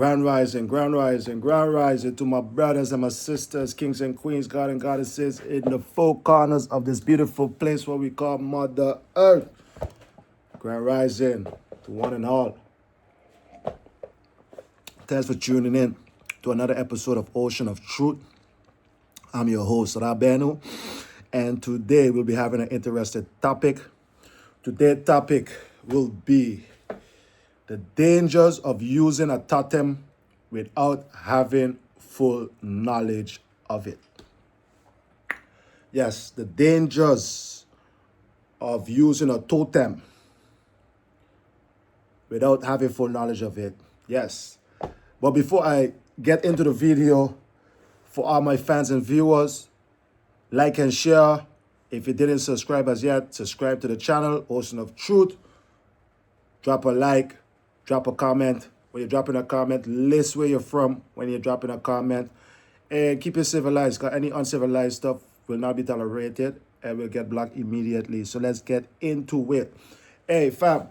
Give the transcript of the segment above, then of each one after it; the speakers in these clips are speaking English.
Grand rising, grand rising, grand rising to my brothers and my sisters, kings and queens, God and goddesses in the four corners of this beautiful place what we call Mother Earth. Grand rising to one and all. Thanks for tuning in to another episode of Ocean of Truth. I'm your host, Rabenu, and today we'll be having an interesting topic. Today's topic will be the dangers of using a totem without having full knowledge of it. Yes, the dangers of using a totem without having full knowledge of it. Yes. But before I get into the video, for all my fans and viewers, like and share. If you didn't subscribe as yet, subscribe to the channel, Ocean of Truth. Drop a like, drop a comment. When you're dropping a comment, list where you're from when you're dropping a comment. And keep it civilized, because any uncivilized stuff will not be tolerated and will get blocked immediately. So let's get into it. Hey, fam,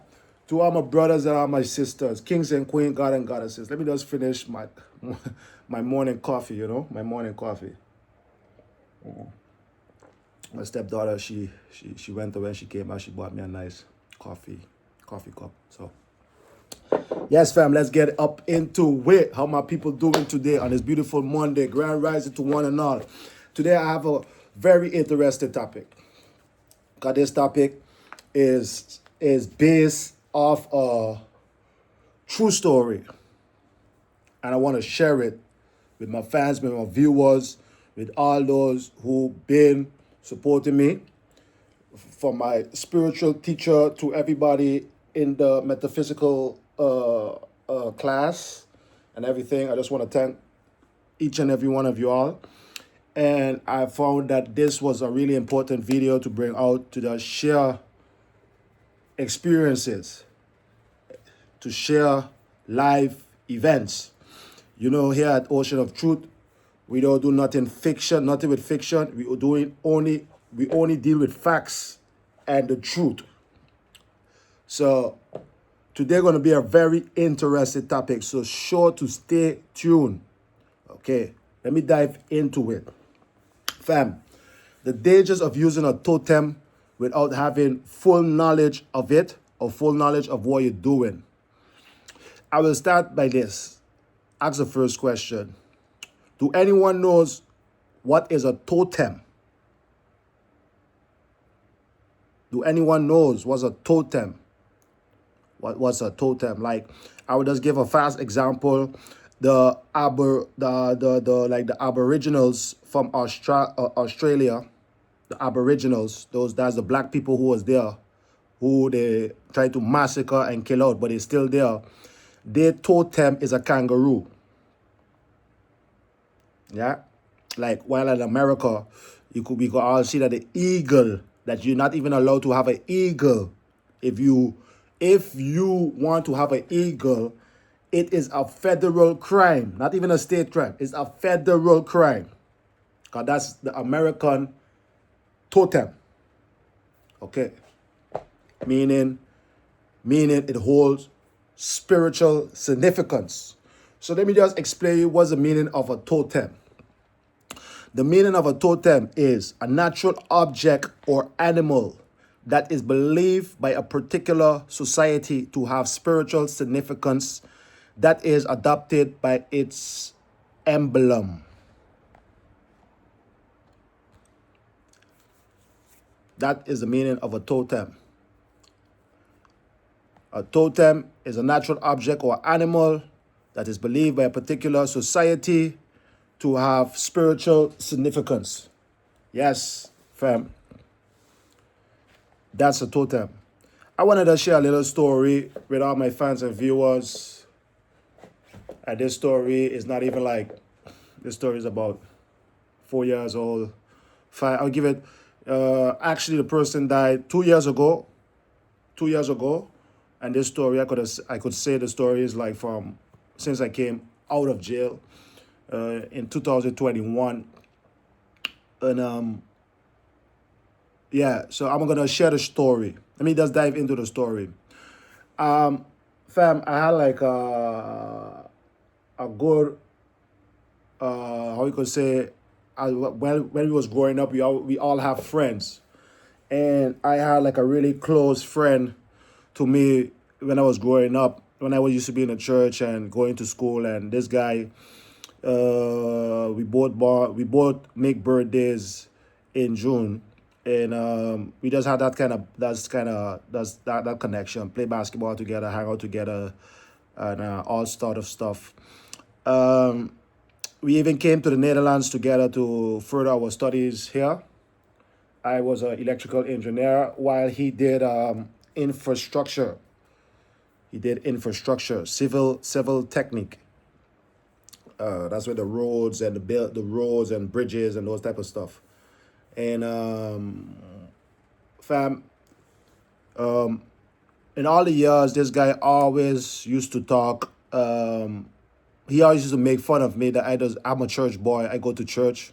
to all my brothers and all my sisters, kings and queens, God and goddesses, let me just finish my my morning coffee, my morning coffee. My stepdaughter, she went away, she came out, she bought me a nice coffee cup. So yes, fam, let's get up into it. How my people doing today on this beautiful Monday? Grand rising to one and all. Today I have a very interesting topic. Because this topic is based off a true story. And I want to share it with my fans, with my viewers, with all those who've been supporting me, from my spiritual teacher to everybody in the metaphysical class and everything. I just want to thank each and every one of you all. And I found that this was a really important video to bring out, to just share experiences, to share live events. Here at Ocean of Truth, we don't do nothing with fiction. We only deal with facts and the truth. So today going to be a very interesting topic. So sure to stay tuned. Okay, let me dive into it. Fam, the dangers of using a totem without having full knowledge of it or full knowledge of what you're doing. I will start by this. Ask the first question. Do anyone knows what is a totem? Do anyone knows what's a totem? What's a totem? Like, I would just give a fast example. The Aboriginals from Australia, the Aboriginals, that's the black people who was there, who they tried to massacre and kill out, but they're still there. Their totem is a kangaroo. Yeah, like while in America, we could all see that the eagle, that you're not even allowed to have an eagle. If you want to have an eagle, it is a federal crime, not even a state crime. It's a federal crime, because that's the American totem. Okay, meaning it holds spiritual significance. So let me just explain what's the meaning of a totem. The meaning of a totem is a natural object or animal that is believed by a particular society to have spiritual significance that is adopted by its emblem. That is the meaning of a totem. A totem is a natural object or animal that is believed by a particular society to have spiritual significance. Yes, fam. That's a totem. I wanted to share a little story with all my fans and viewers. And this story is not even this story is about 4 years old. I'll give it, actually the person died 2 years ago. 2 years ago. And this story, I could say the story is from since I came out of jail in 2021. And yeah, so I'm gonna share the story. Let me just dive into the story. Fam, I had a good, how you could say, when we was growing up, we all have friends, and I had like a really close friend to me when I was growing up. When I was used to be in the church and going to school, and this guy, we both make birthdays in June, and we just had that connection, play basketball together, hang out together, and all sort of stuff. Um, we even came to the Netherlands together to further our studies here. I was an electrical engineer while he did infrastructure. He did infrastructure, civil technique. That's where the roads and the roads and bridges and those type of stuff. And fam, in all the years, this guy always used to talk. He always used to make fun of me that I'm a church boy. I go to church.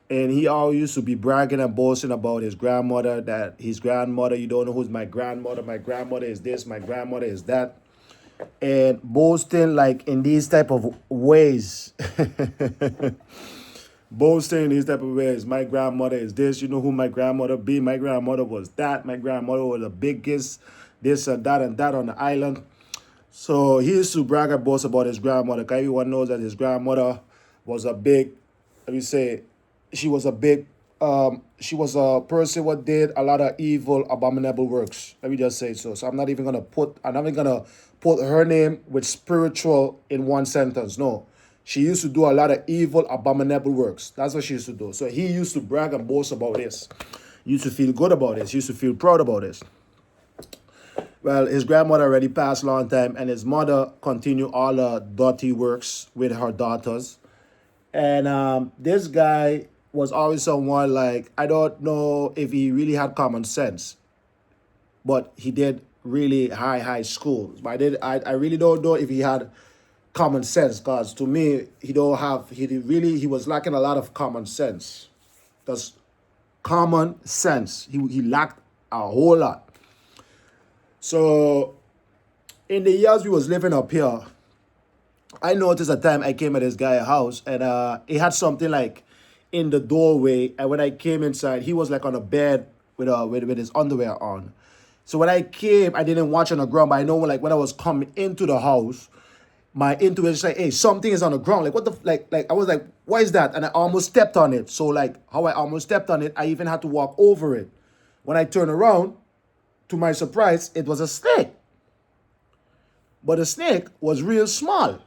And he always used to be bragging and boasting about his grandmother, that his grandmother, you don't know who's my grandmother. My grandmother is this, my grandmother is that. And boasting like in these type of ways. Boasting in these type of ways. My grandmother is this, you know who my grandmother be. My grandmother was that. My grandmother was the biggest, this and that on the island. So he used to brag and boast about his grandmother. 'Cause everyone knows that his grandmother was a big, let me say, she was a big, she was a person what did a lot of evil, abominable works. Let me just say so. So I'm not even gonna put her name with spiritual in one sentence. No. She used to do a lot of evil, abominable works. That's what she used to do. So he used to brag and boast about this. He used to feel good about this. He used to feel proud about this. Well, his grandmother already passed a long time, and his mother continued all the dirty works with her daughters. And this guy was always someone like, I don't know if he really had common sense, but he did really high schools. But I really don't know if he had common sense, because to me, he was lacking a lot of common sense. That's common sense. He lacked a whole lot. So in the years we was living up here, I noticed a time I came at this guy's house, and he had something like in the doorway. And when I came inside, he was like on a bed with his underwear on. So when I came, I didn't watch on the ground, but I know like when I was coming into the house, my intuition said, "Hey, something is on the ground." Like what the like I was like, "What is that?" And I almost stepped on it. So like how I almost stepped on it, I even had to walk over it. When I turned around, to my surprise, it was a snake. But the snake was real small.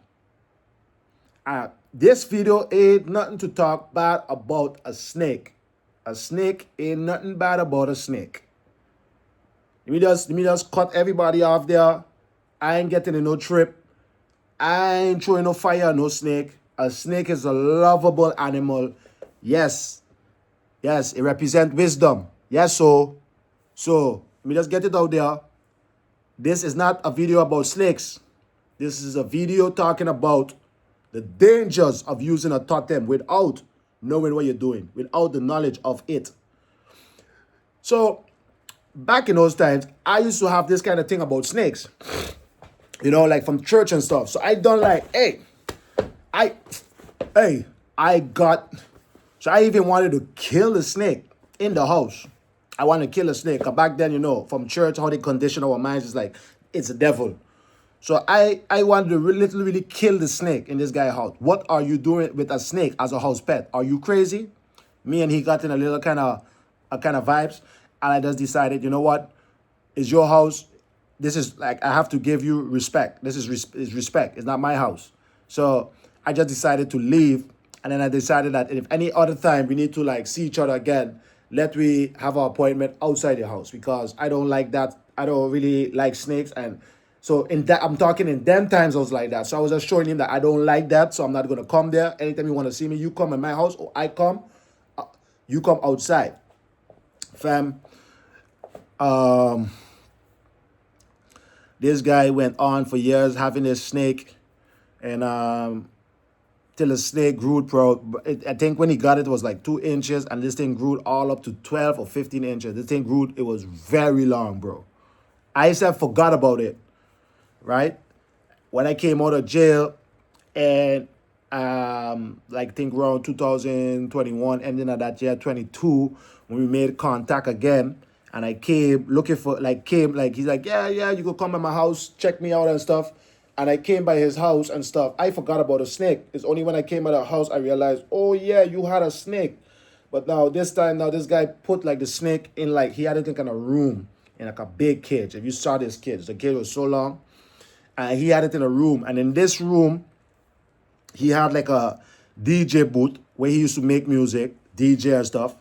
This video ain't nothing to talk bad about a snake. A snake ain't nothing bad about a snake. Let me just cut everybody off there. I ain't getting in no trip. I ain't throwing no fire on no snake. A snake is a lovable animal. Yes. Yes, it represents wisdom. Yes, so let me just get it out there. This is not a video about snakes. This is a video talking about the dangers of using a totem without knowing what you're doing, without the knowledge of it. So back in those times, I used to have this kind of thing about snakes, like from church and stuff. So I done like, so I even wanted to kill the snake in the house. I wanted to kill a snake. Cause back then, from church, how they condition our minds is like, it's a devil. So I wanted to really kill the snake in this guy's house. What are you doing with a snake as a house pet? Are you crazy? Me and he got in a little kind of vibes. And I just decided, you know what? It's your house. This is like, I have to give you respect. This is respect. It's not my house. So I just decided to leave. And then I decided that if any other time we need to like see each other again, let we have our appointment outside the house, because I don't like that. I don't really like snakes. And so I'm talking in them times I was like that. So I was just showing him that I don't like that. So I'm not going to come there. Anytime you want to see me, you come in my house, or I come, you come outside. Fam, this guy went on for years having this snake, and till the snake grew, bro. I think when he got it was like 2 inches, and this thing grew all up to 12 or 15 inches. This thing grew, it was very long, bro. I said forgot about it, right? When I came out of jail, And like think around 2021, ending of that year 22, when we made contact again, and I came looking for he's like, yeah, you could come at my house, check me out and stuff. And I came by his house and stuff. I forgot about a snake. It's only when I came at the house I realized, oh yeah, you had a snake. But now this time, now this guy put like the snake in, like he had it in kind of room in like a big cage. If you saw this cage, the cage was so long, and he had it in a room. And in this room, he had like a DJ booth where he used to make music, DJ and stuff.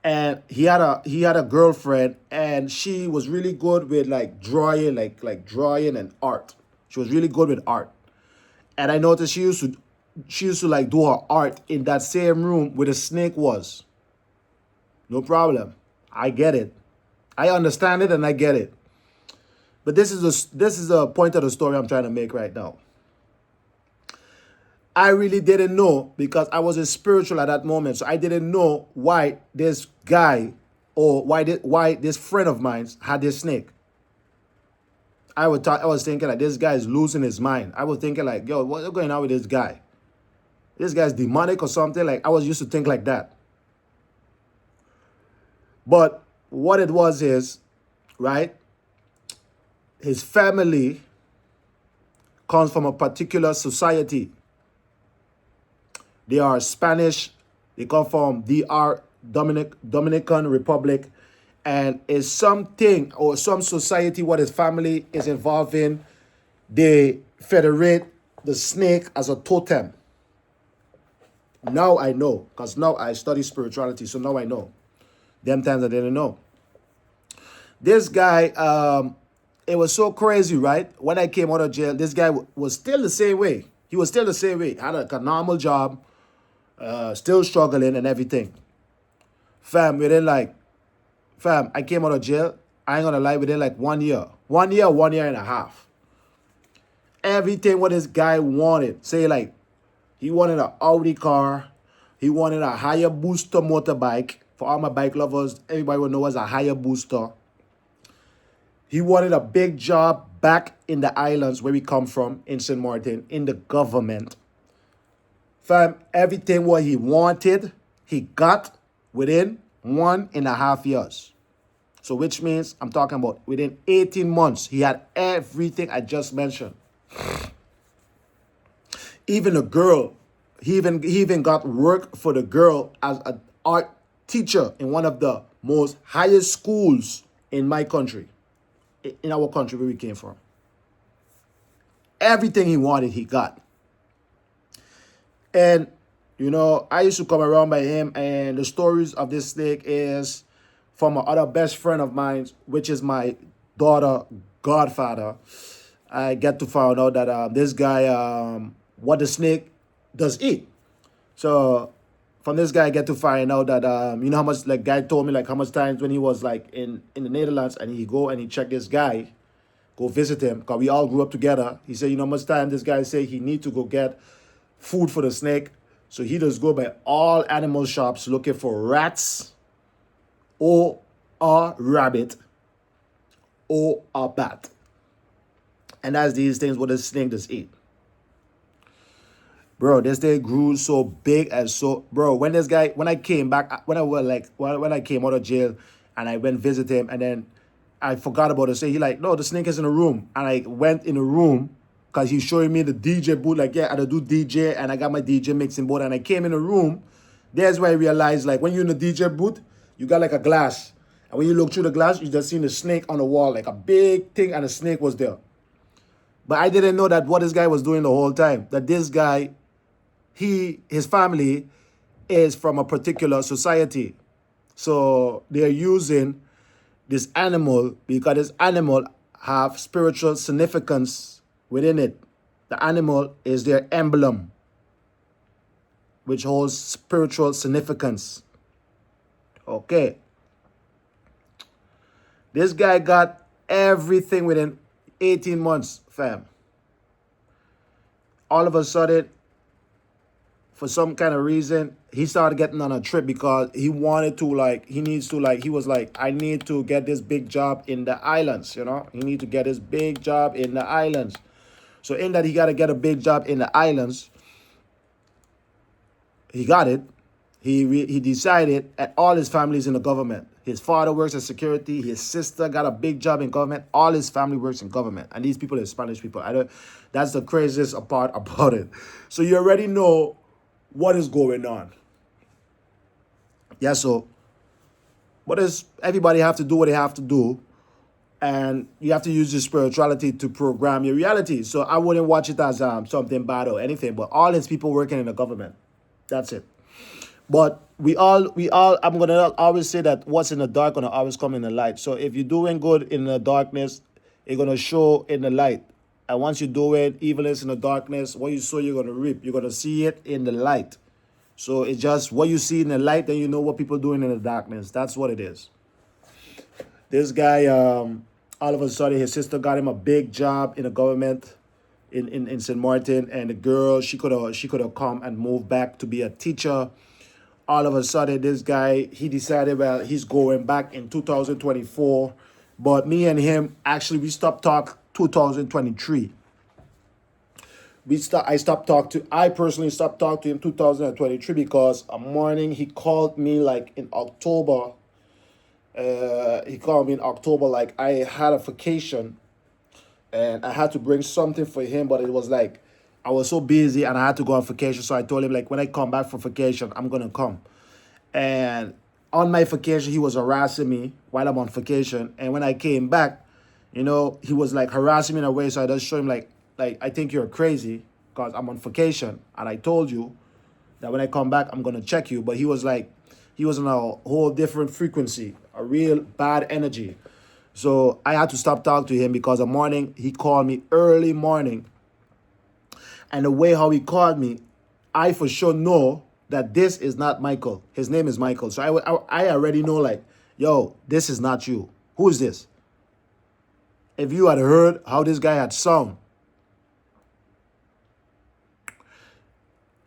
And he had a girlfriend, and she was really good with like drawing, like drawing and art. She was really good with art. And I noticed she used to like do her art in that same room where the snake was. No problem. I get it. I understand it and I get it. But this is a point of the story I'm trying to make right now. I really didn't know, because I wasn't spiritual at that moment. So I didn't know why this guy, or why this friend of mine had this snake. I was thinking like, this guy is losing his mind. I was thinking like, yo, what's going on with this guy? This guy's demonic or something. Like, I was used to think like that. But what it was is, right, his family comes from a particular society. They are Spanish. They come from DR, Dominican Republic. And it's something or some society what his family is involved in. They federate the snake as a totem. Now I know, because now I study spirituality. So now I know. Them times I didn't know. This guy, it was so crazy, right? When I came out of jail, this guy was still the same way. He was still the same way. Had a normal job, still struggling and everything. Fam, I came out of jail, I ain't gonna lie, within like 1 year. 1 year, 1 year and a half. Everything what this guy wanted. Say like, he wanted an Audi car. He wanted a Hayabusa motorbike. For all my bike lovers, everybody will know what's a Hayabusa. He wanted a big job back in the islands where we come from, in St. Martin, in the government. Fam, everything what he wanted, he got within 1.5 years. So which means, I'm talking about within 18 months, he had everything I just mentioned. Even a girl, he even got work for the girl as an art teacher in one of the most highest schools in my country, in our country where we came from. Everything he wanted, he got. And, you know, I used to come around by him, and the stories of this snake is from my other best friend of mine, which is my daughter godfather. I get to find out that this guy, what the snake does eat. So from this guy, I get to find out that, you know how much, like, guy told me, like, how much times when he was, like, in the Netherlands, and he go and he check this guy, go visit him, because we all grew up together. He said, you know how much time this guy say he need to go get food for the snake. So he just go by all animal shops looking for rats, or a rabbit, or a bat. And that's these things what the snake does eat. Bro, this thing grew so big and so, bro, when I came back, when I came out of jail and I went visit him, and then I forgot about it. So he like, no, the snake is in a room. And I went in a room because he's showing me the DJ booth. Like, yeah, I do DJ, and I got my DJ mixing board. And I came in a room. There's where I realized, like, when you're in the DJ booth, you got like a glass. And when you look through the glass, you just seen the snake on the wall, like a big thing, and the snake was there. But I didn't know that what this guy was doing the whole time. That this guy, his family is from a particular society. So they're using this animal because this animal have spiritual significance within it. The animal is their emblem, which holds spiritual significance. Okay. This guy got everything within 18 months, fam. All of a sudden, for some kind of reason, he started getting on a trip because he wanted to, like, he was like, I need to get this big job in the islands, you know? He need to get this big job in the islands. So in that he got to get a big job in the islands, he got it. He decided, and all his family's in the government. His father works in security. His sister got a big job in government. All his family works in government, and these people are Spanish people. I don't. That's the craziest part about it. So you already know what is going on. Yeah. So, what is everybody have to do what they have to do, and you have to use your spirituality to program your reality. So I wouldn't watch it as something bad or anything. But all his people working in the government. That's it. But we all, I'm going to always say that what's in the dark going to always come in the light. So if you're doing good in the darkness, it's going to show in the light. And once you're doing evilness in the darkness, what you sow, you're going to reap. You're going to see it in the light. So it's just what you see in the light, then you know what people are doing in the darkness. That's what it is. This guy, all of a sudden, his sister got him a big job in the government in St. Martin. And the girl, she could have come and moved back to be a teacher. All of a sudden, this guy, he decided, well, he's going back in 2024. But me and him, actually, we stopped talk 2023. I personally stopped talking to him 2023 because a morning he called me like in October. He called me in October like I had a vacation and I had to bring something for him, but it was like I was so busy and I had to go on vacation. So I told him, like, when I come back from vacation, I'm going to come. And on my vacation, he was harassing me while I'm on vacation. And when I came back, he was like harassing me in a way. So I just showed him like I think you're crazy because I'm on vacation. And I told you that when I come back, I'm going to check you. But he was on a whole different frequency, a real bad energy. So I had to stop talking to him because the morning he called me early morning. And the way how he called me, I for sure know that this is not Michael. His name is Michael. So I already know, like, yo, this is not you. Who is this? If you had heard how this guy had sound.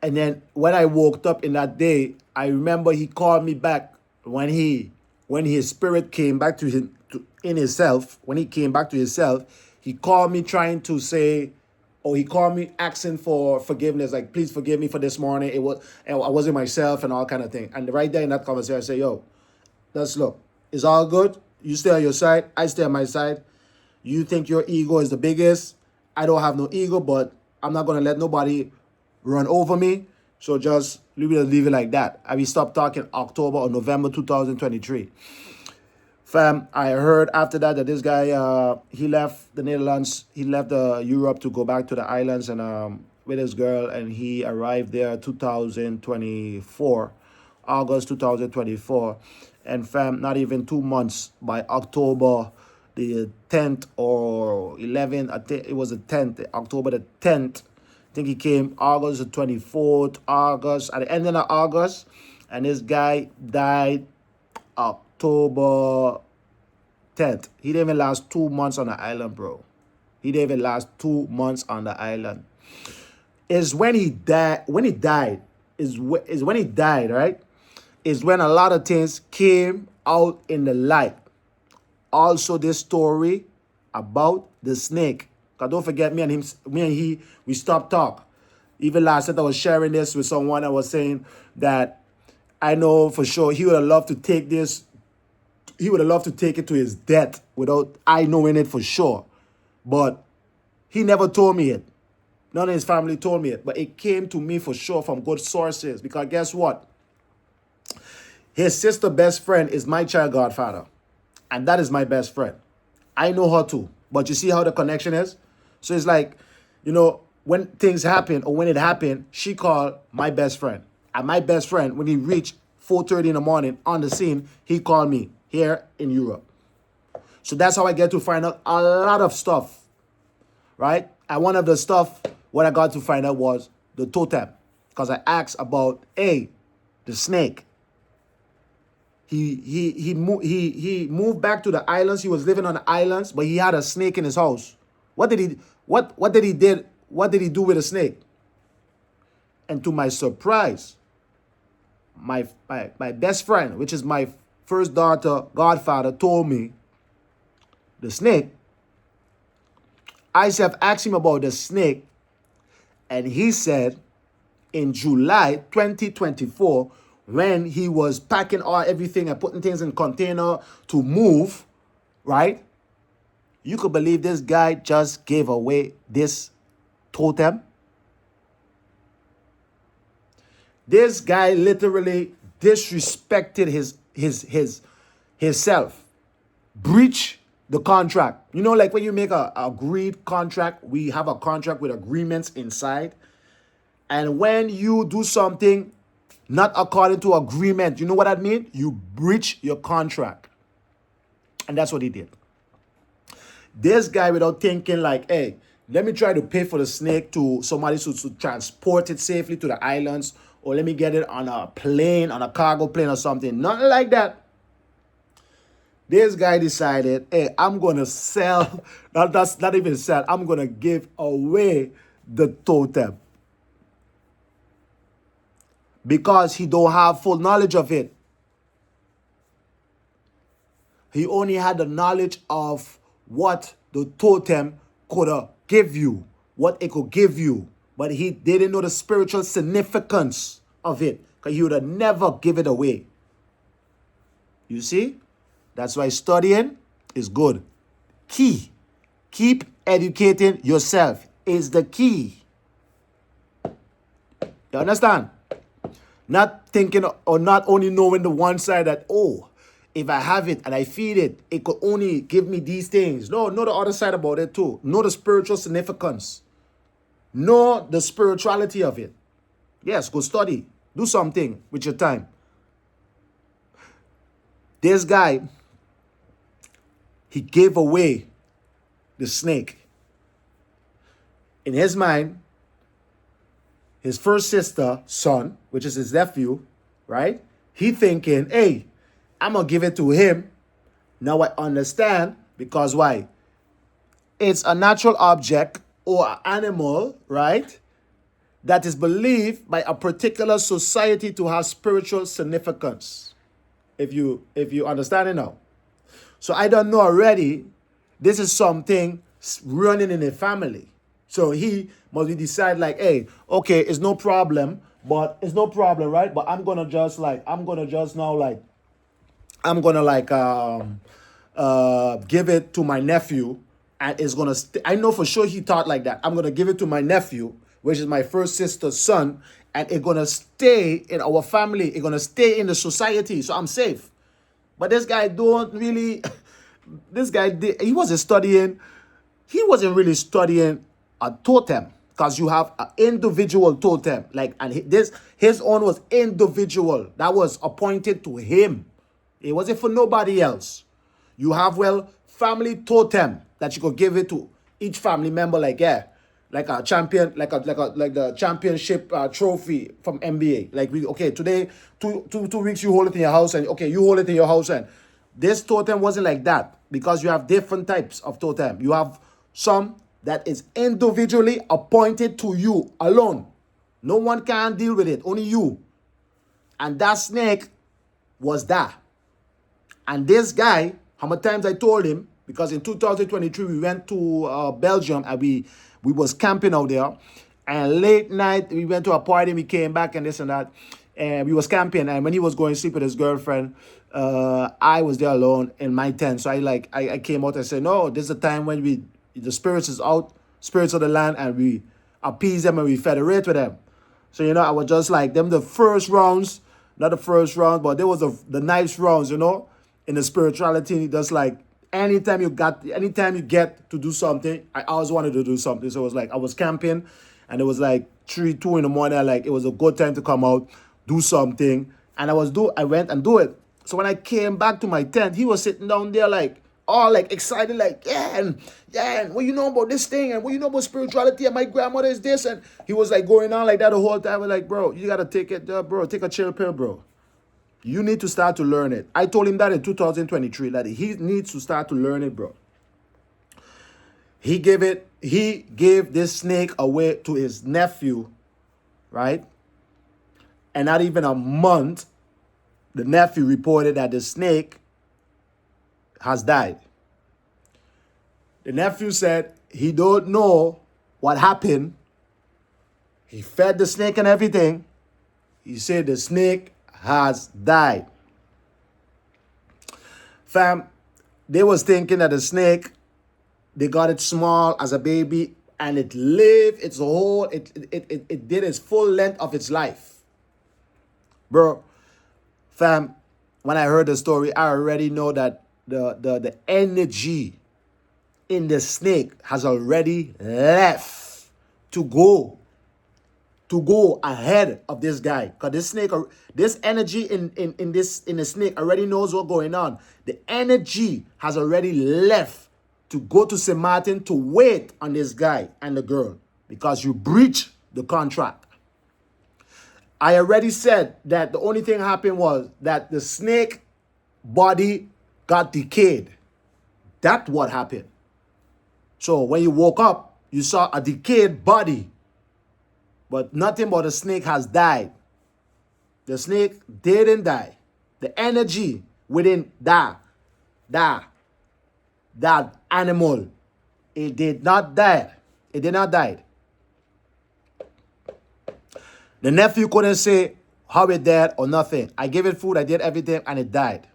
And then when I woke up in that day, I remember he called me back when his spirit came back to him in himself. When he came back to himself, he called me trying to say, or he called me asking for forgiveness, like, please forgive me for this morning. I wasn't myself and all kind of thing. And right there in that conversation, I say, yo, look, it's all good. You stay on your side. I stay on my side. You think your ego is the biggest. I don't have no ego, but I'm not going to let nobody run over me. So just leave it like that. And we stopped talking October or November 2023. Fam, I heard after that this guy, he left the Netherlands, he left Europe to go back to the islands and with his girl, and he arrived there 2024, August 2024. And fam, not even 2 months, by October the 10th or 11th, I think it was the 10th, October the 10th, I think he came August the 24th, at the end of August, and this guy died October 10th. He didn't even last 2 months on the island, bro. He didn't even last 2 months on the island. Is when he died, right? Is when a lot of things came out in the light. Also, this story about the snake. Because don't forget, me and he, we stopped talk. Even last night I was sharing this with someone. I was saying that I know for sure he would have loved to take this. He would have loved to take it to his death without I knowing it for sure. But he never told me it. None of his family told me it. But it came to me for sure from good sources. Because guess what? His sister best friend is my child godfather. And that is my best friend. I know her too. But you see how the connection is? So it's like, when things happen or when it happened, she called my best friend. And my best friend, when he reached 4:30 in the morning on the scene, he called me here in Europe. So that's how I get to find out a lot of stuff, right? And one of the stuff, what I got to find out was the totem. Because I asked about, the snake. He moved back to the islands. He was living on the islands, but he had a snake in his house. What did he do with a snake? And to my surprise, my best friend, which is my first daughter godfather, told me the snake ICF asked him about the snake, and he said in July 2024, when he was packing all everything and putting things in container to move, right? You could believe this guy just gave away this totem. This guy literally disrespected his self, breach the contract. You know, like when you make a agreed contract, we have a contract with agreements inside. And when you do something not according to agreement, you know what that means? You breach your contract. And that's what he did. This guy, without thinking like, hey, let me try to pay for the snake to somebody to transport it safely to the islands, or let me get it on a plane, on a cargo plane or something. Nothing like that. This guy decided, hey, I'm going to sell, that's not even sell, I'm going to give away the totem. Because he don't have full knowledge of it. He only had the knowledge of what the totem could give you, what it could give you. But he didn't know the spiritual significance of it, because he would have never give it away. You see? That's why studying is good. Key. Keep educating yourself is the key. You understand? Not thinking or not only knowing the one side that, oh, if I have it and I feed it, it could only give me these things. No, know the other side about it too. Know the spiritual significance. Know the spirituality of it. Yes, go study. Do something with your time. This guy, he gave away the snake. In his mind, his first sister, son, which is his nephew, right? He thinking, hey, I'm going to give it to him. Now I understand, because why? It's a natural object or an animal, right? That is believed by a particular society to have spiritual significance. If you understand it now. So I don't know already, this is something running in a family. So he must decide like, hey, okay, it's no problem, right? But I'm gonna give it to my nephew, and it's gonna. I know for sure he thought like that. I'm gonna give it to my nephew, which is my first sister's son, and it's gonna stay in our family. It's gonna stay in the society, so I'm safe. But this guy don't really. This guy he wasn't studying. He wasn't really studying a totem, because you have an individual totem, like, and his own was individual. That was appointed to him. It wasn't for nobody else. You have family totem that you could give it to each family member, like like a champion, like the championship trophy from NBA. Like today 2 weeks you hold it in your house, and you hold it in your house, and this totem wasn't like that, because you have different types of totem. You have some that is individually appointed to you alone. No one can deal with it, only you. And that snake was that. And this guy, how many times I told him, because in 2023 we went to Belgium, and we was camping out there, and late night we went to a party, we came back and this and that, and we was camping, and when he was going to sleep with his girlfriend, I was there alone in my tent. So I came out and said, no, this is the time when the spirits is out, spirits of the land, and we appease them and we federate with them. So, I was just like them the first rounds, not the first round, but there was the nice rounds, in the spirituality. Just like anytime you get to do something, I always wanted to do something. So it was like I was camping, and it was like 2 in the morning. Like it was a good time to come out, do something, and I went and do it. So when I came back to my tent, he was sitting down there like all like excited, like, and what you know about this thing, and what you know about spirituality, and my grandmother is this, and he was like going on like that the whole time. I was like, bro, you gotta take it, bro, take a chill pill, bro. You need to start to learn it. I told him that in 2023, that he needs to start to learn it, bro. He gave this snake away to his nephew, right? And not even a month, the nephew reported that the snake has died. The nephew said He don't know what happened. He fed the snake and everything. He said the snake has died. Fam, they was thinking that the snake, they got it small as a baby and it lived its whole, it did its full length of its life. Bro, fam, when I heard the story, I already know that the energy in the snake has already left to go ahead of this guy. Because this snake, this energy in the snake already knows what's going on. The energy has already left to go to St. Martin to wait on this guy and the girl. Because you breached the contract. I already said that the only thing happened was that the snake body got decayed. That's what happened. So when you woke up, you saw a decayed body. But nothing but the snake has died. The snake didn't die. The energy within that animal, it did not die. It did not die. The nephew couldn't say how it died or nothing. I gave it food, I did everything, and it died.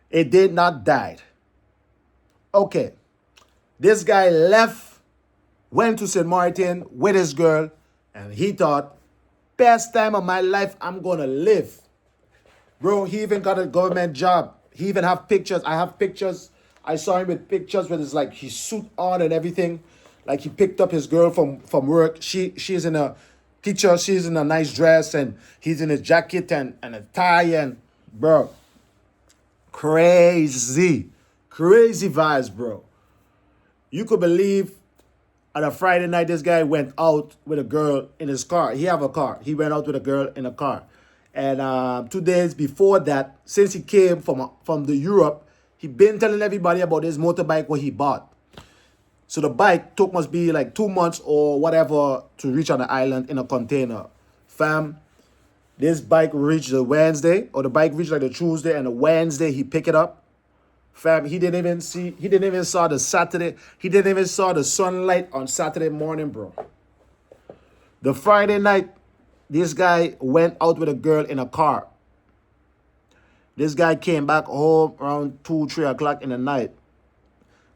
It did not die. Okay. This guy left, went to St. Martin with his girl, and he thought, best time of my life, I'm going to live. Bro, he even got a government job. He even have pictures. I have pictures. I saw him with pictures with his, like, his suit on and everything. Like, he picked up his girl from work. She's in a teacher. She's in a nice dress, and he's in a jacket and a tie, and, bro, crazy vibes, bro. You could believe on a Friday night, this guy went out with a girl in his car. He have a car. He went out with a girl in a car. And 2 days before that, since he came from the Europe, he been telling everybody about his motorbike what he bought. So the bike took must be like 2 months or whatever to reach on the island in a container. Fam, this bike reached the Wednesday, or the bike reached like the Tuesday, and the Wednesday he picked it up. Fam, he didn't even saw the Saturday. He didn't even saw the sunlight on Saturday morning, bro. The Friday night, this guy went out with a girl in a car. This guy came back home around 2, 3 o'clock in the night.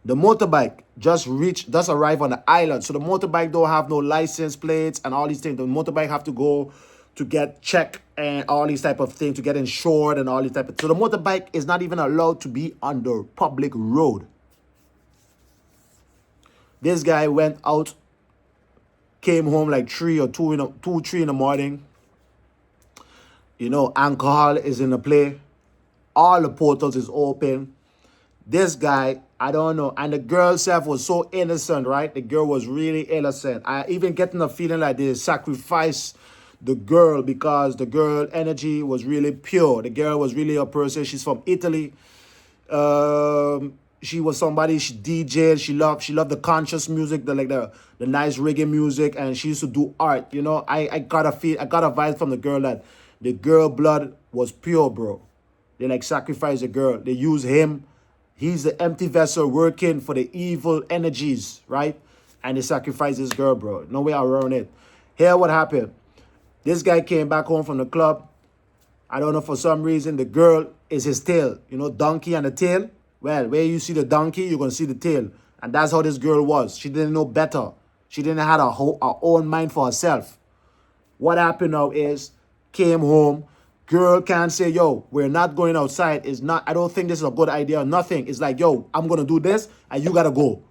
The motorbike just arrived on the island. So the motorbike don't have no license plates and all these things. The motorbike have to go to get checked and all these type of things, to get insured and all these type of. So the motorbike is not even allowed to be on the public road. This guy went out, came home like 3 or 3 in the morning. You know, alcohol is in the play. All the portals is open. This guy, I don't know. And the girl self was so innocent, right? The girl was really innocent. I even getting the feeling like they sacrificed the girl because the girl energy was really pure. The girl was really a person. She's from Italy. She was somebody, she DJed. She loved the conscious music, the nice reggae music, and she used to do art. You know, I got a vibe from the girl that the girl blood was pure, bro. They like sacrifice the girl. They use him. He's the empty vessel working for the evil energies, right? And they sacrifice this girl, bro. No way around it. Here, what happened? This guy came back home from the club. I don't know, for some reason, the girl is his tail. You know, donkey and the tail? Well, where you see the donkey, you're going to see the tail. And that's how this girl was. She didn't know better. She didn't have her own mind for herself. What happened now is, came home. Girl can't say, yo, we're not going outside. I don't think this is a good idea or nothing. It's like, yo, I'm going to do this and you got to go.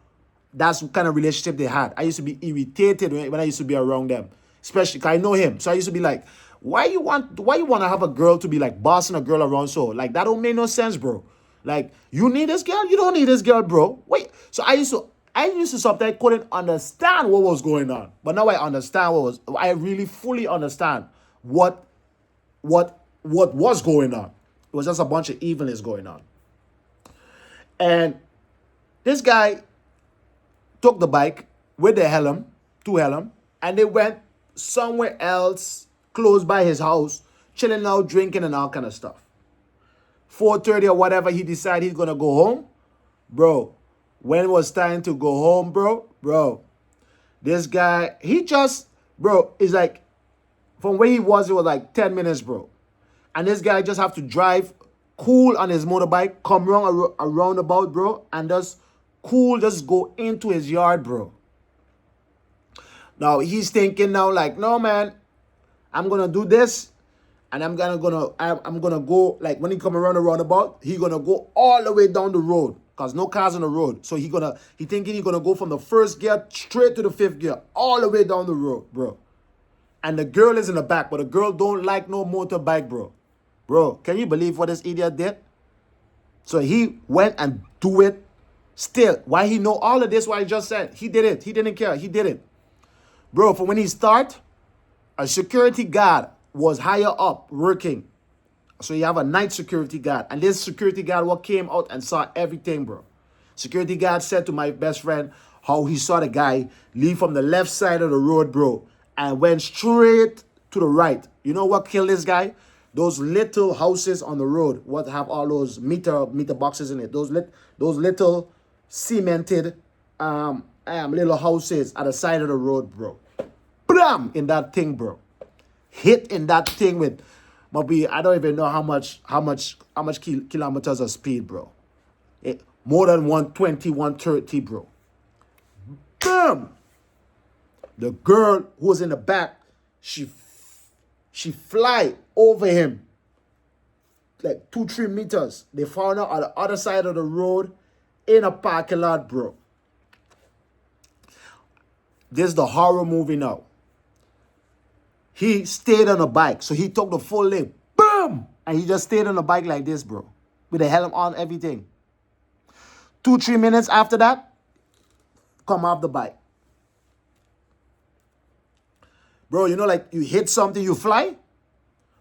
That's the kind of relationship they had. I used to be irritated when I used to be around them. Especially because I know him. So I used to be like, why you want to have a girl to be like bossing a girl around so? Like, that don't make no sense, bro. Like, you need this girl? You don't need this girl, bro. Wait. So I used to sometimes couldn't understand what was going on. But now I understand I really fully understand what was going on. It was just a bunch of evilness going on. And this guy took the bike with the helm, and they went somewhere else close by his house, chilling out, drinking and all kind of stuff. 4:30 or whatever, he decided he's going to go home. Bro, When it was time to go home, bro, this guy, it's like, from where he was, it was like 10 minutes, bro. And this guy just have to drive cool on his motorbike, come around a roundabout, bro, and just go into his yard, bro. Now, he's thinking now, like, no, man, I'm going to do this, and I'm gonna go, like, when he come around the roundabout, he going to go all the way down the road, because no cars on the road. So he thinking he going to go from the first gear straight to the fifth gear, all the way down the road, bro. And the girl is in the back, but the girl don't like no motorbike, bro. Bro, can you believe what this idiot did? So he went and do it still. Why he know all of this, what I just said? He did it. He didn't care. He did it. Bro, for when he start, a security guard was higher up working. So you have a night security guard. And this security guard what came out and saw everything, bro. Security guard said to my best friend how he saw the guy leave from the left side of the road, bro, and went straight to the right. You know what killed this guy? Those little houses on the road, what have all those meter boxes in it. Those little cemented little houses at the side of the road, bro. Blam! In that thing, bro. Hit in that thing with, maybe, I don't even know how much kilometers of speed, bro. More than 120, 130, bro. Bam! The girl who was in the back, she fly over him like 2-3 meters. They found her on the other side of the road in a parking lot, bro. This is the horror movie now. He stayed on a bike, so he took the full lane. Boom! And he just stayed on the bike like this, bro. With the helmet on, everything. 2-3 minutes after that, come off the bike. Bro, you know, like you hit something, you fly?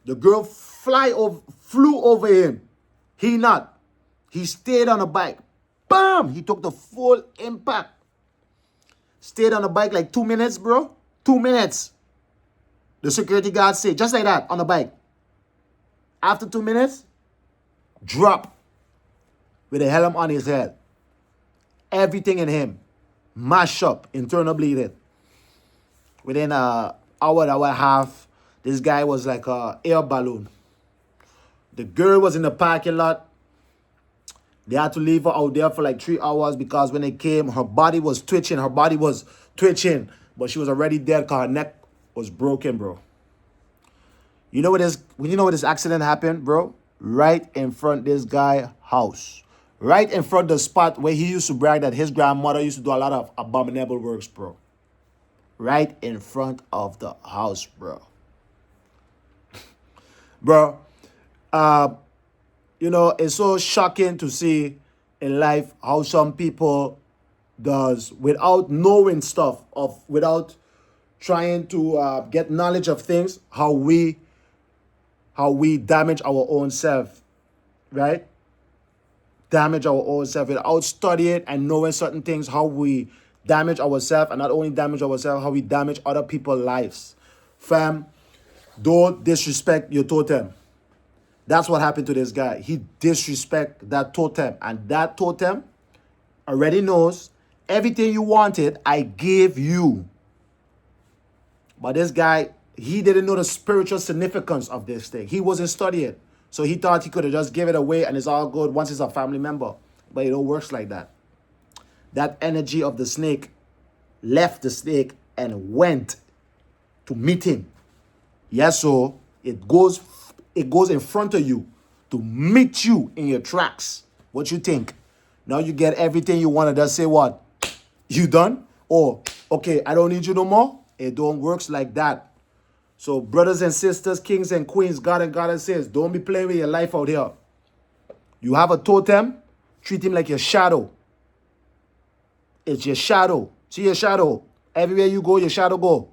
The girl flew over him. He not. He stayed on the bike. Bam! He took the full impact. Stayed on the bike like 2 minutes, bro. 2 minutes. The security guard said, just like that, on the bike. After 2 minutes, drop. With a helmet on his head. Everything in him. Mash up. Internal bleeding. Within an hour and a half, this guy was like an air balloon. The girl was in the parking lot. They had to leave her out there for like 3 hours because when they came, her body was twitching. But she was already dead because her neck was broken, bro. You know what this accident happened, bro? Right in front of this guy's house. Right in front of the spot where he used to brag that his grandmother used to do a lot of abominable works, bro. Right in front of the house, bro. Bro, you know, it's so shocking to see in life how some people does without knowing stuff, without trying to get knowledge of things, how we damage our own self, right? Damage our own self without studying and knowing certain things, how we damage ourselves, and not only damage ourselves, how we damage other people's lives. Fam, don't disrespect your totem. That's what happened to this guy. He disrespect that totem. And that totem already knows everything you wanted, I gave you. But this guy, he didn't know the spiritual significance of this thing. He wasn't studying. So he thought he could have just give it away and it's all good once it's a family member. But it don't work like that. That energy of the snake left the snake and went to meet him. Yes, so it goes in front of you to meet you in your tracks. What you think? Now you get everything you want to just say what? You done? Or, okay, I don't need you no more. It don't work like that. So brothers and sisters, kings and queens, God and goddesses, don't be playing with your life out here. You have a totem, treat him like your shadow. It's your shadow. See your shadow. Everywhere you go, your shadow go.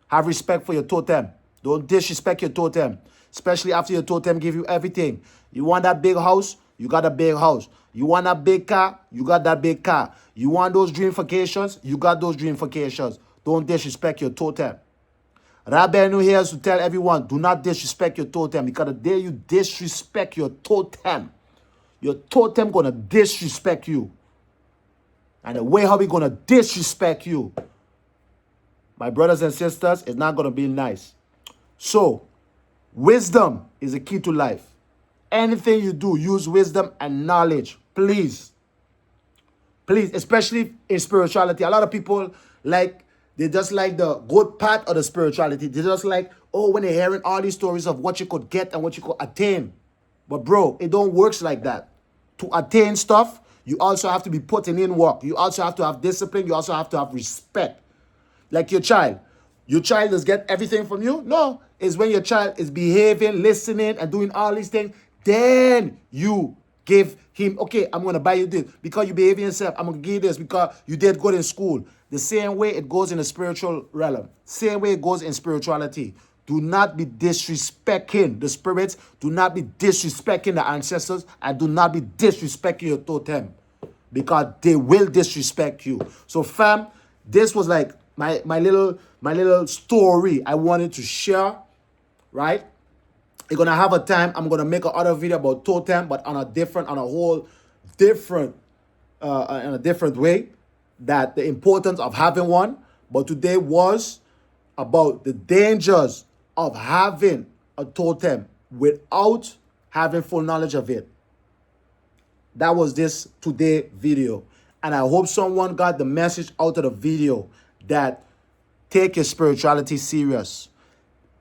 Have respect for your totem. Don't disrespect your totem. Especially after your totem give you everything. You want that big house? You got a big house. You want that big car? You got that big car. You want those dream vacations? You got those dream vacations. Don't disrespect your totem. Rabbi Nu here to tell everyone, do not disrespect your totem. Because the day you disrespect your totem gonna disrespect you. And the way how we gonna disrespect you, my brothers and sisters, is not gonna be nice. So, wisdom is a key to life. Anything you do, use wisdom and knowledge. Please. Please, especially in spirituality. A lot of people they just like the good part of the spirituality. They just like, oh, when they're hearing all these stories of what you could get and what you could attain. But bro, it don't work like that. To attain stuff, you also have to be putting in work. You also have to have discipline. You also have to have respect. Like your child. Your child does get everything from you? No. It's when your child is behaving, listening, and doing all these things, then you give him, okay, I'm going to buy you this. Because you behave yourself, I'm going to give you this because you did good in school. The same way it goes in the spiritual realm. Same way it goes in spirituality. Do not be disrespecting the spirits. Do not be disrespecting the ancestors. And do not be disrespecting your totem. Because they will disrespect you. So fam, this was like my little story I wanted to share, right? You're gonna have a time. I'm gonna make another video about totem, but in a different way. That the importance of having one. But today was about the dangers of having a totem without having full knowledge of it. That was this today video. And I hope someone got the message out of the video that take your spirituality serious.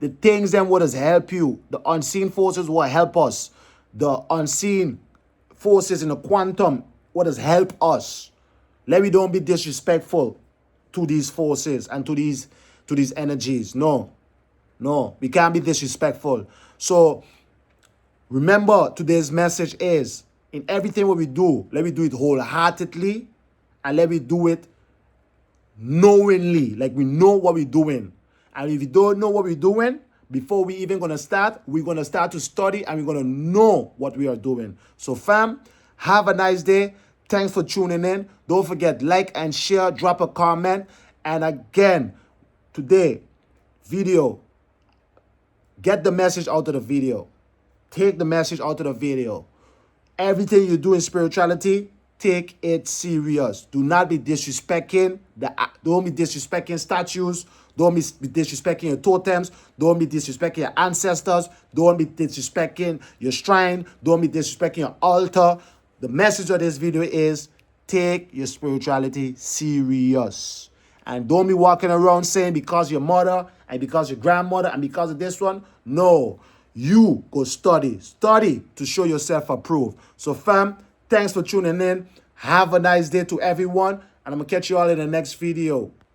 The things then what does help you. The unseen forces will help us. The unseen forces in the quantum what does help us. Let me don't be disrespectful to these forces and to these energies. No, we can't be disrespectful. So remember, today's message is in everything what we do, let me do it wholeheartedly and let me do it knowingly, like we know what we're doing. And if you don't know what we're doing, before we even gonna start, we're gonna start to study and we're gonna know what we are doing. So fam, have a nice day. Thanks for tuning in. Don't forget, like and share, drop a comment. And again, today, video, get the message out of the video. Take the message out of the video. Everything you do in spirituality, take it serious. Do not be disrespecting don't be disrespecting statues. Don't be disrespecting your totems. Don't be disrespecting your ancestors. Don't be disrespecting your shrine. Don't be disrespecting your altar. The message of this video is take your spirituality serious. And don't be walking around saying because your mother and because your grandmother and because of this one. No. You go study. Study to show yourself approved. So fam, thanks for tuning in. Have a nice day to everyone. And I'm going to catch you all in the next video.